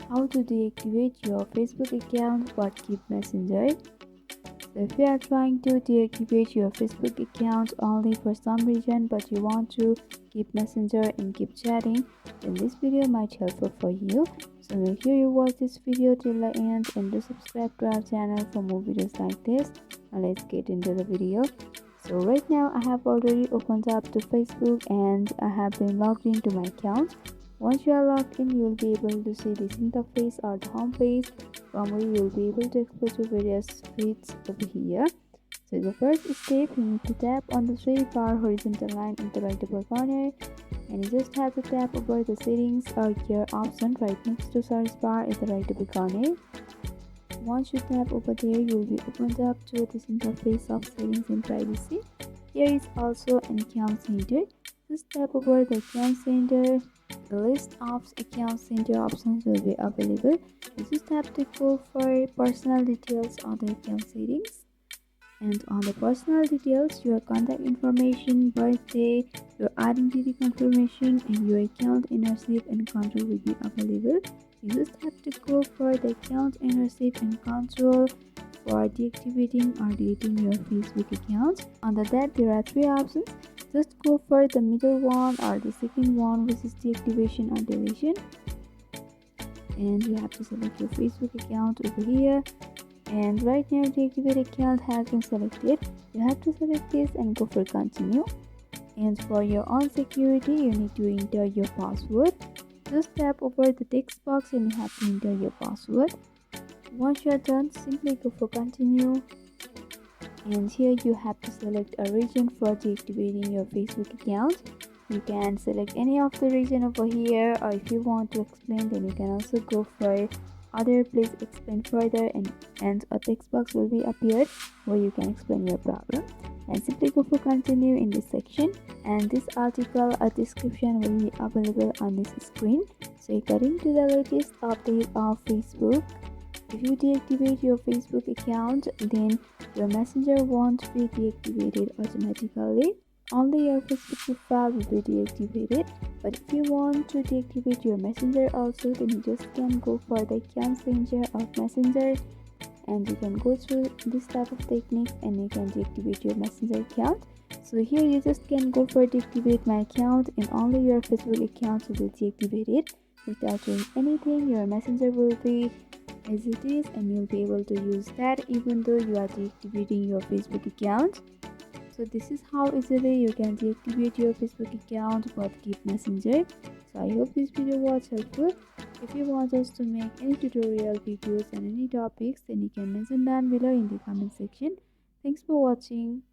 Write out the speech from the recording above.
How to deactivate your Facebook account but keep Messenger. So if you are trying to deactivate your Facebook account only for some reason but you want to keep Messenger and keep chatting, then this video might be helpful for you. So make sure you watch this video till the end and do subscribe to our channel for more videos like this. Now let's get into the video. So right now I have already opened up to Facebook and I have been logged into my account. Once you are logged in, you will be able to see this interface or the home page from where you will be able to explore to various feeds over here. So the first step, you need to tap on the three bar horizontal line in the right upper corner, and you just have to tap over the settings or gear option right next to search bar in the right upper corner. Once you tap over there, you will be opened up to this interface of settings and privacy. Here is also an account center. Just tap over the account center. The list of account center options will be available. You just have to go for personal details on the account settings. And on the personal details, your contact information, birthday, your identity confirmation, and your account ownership and control will be available. You just have to go for the account ownership and control for deactivating or deleting your Facebook account. Under that, there are three options. Just go for the middle one or the second one, which is deactivation or deletion. And you have to select your Facebook account over here. And right now Deactivate account has been selected. You have to select this and go for continue. And for your own security, you need to enter your password. Just tap over the text box and you have to enter your password. Once you are done, simply go for continue. And here you have to select a region for deactivating your Facebook account. You can select any of the region over here, or if you want to explain, then you can also go for other. Please explain further, and a text box will be appeared where you can explain your problem, and simply go for continue in this section. And this article or description will be available on this screen. So according to the latest update of Facebook, if you deactivate your Facebook account, then your messenger won't be deactivated automatically. Only your Facebook profile will be deactivated. But if you want to deactivate your messenger also, then you just can go for the account center of messenger, and you can go through this type of techniques and you can deactivate your messenger account. So here you just can go for deactivate my account, and only your Facebook account will be deactivated. Without doing anything, your messenger will be as it is, and you'll be able to use that even though you are deactivating your Facebook account. So this is how easily you can deactivate your Facebook account but keep Messenger. So I hope this video was helpful. If you want us to make any tutorial videos and any topics, then you can mention down below in the comment section. Thanks for watching.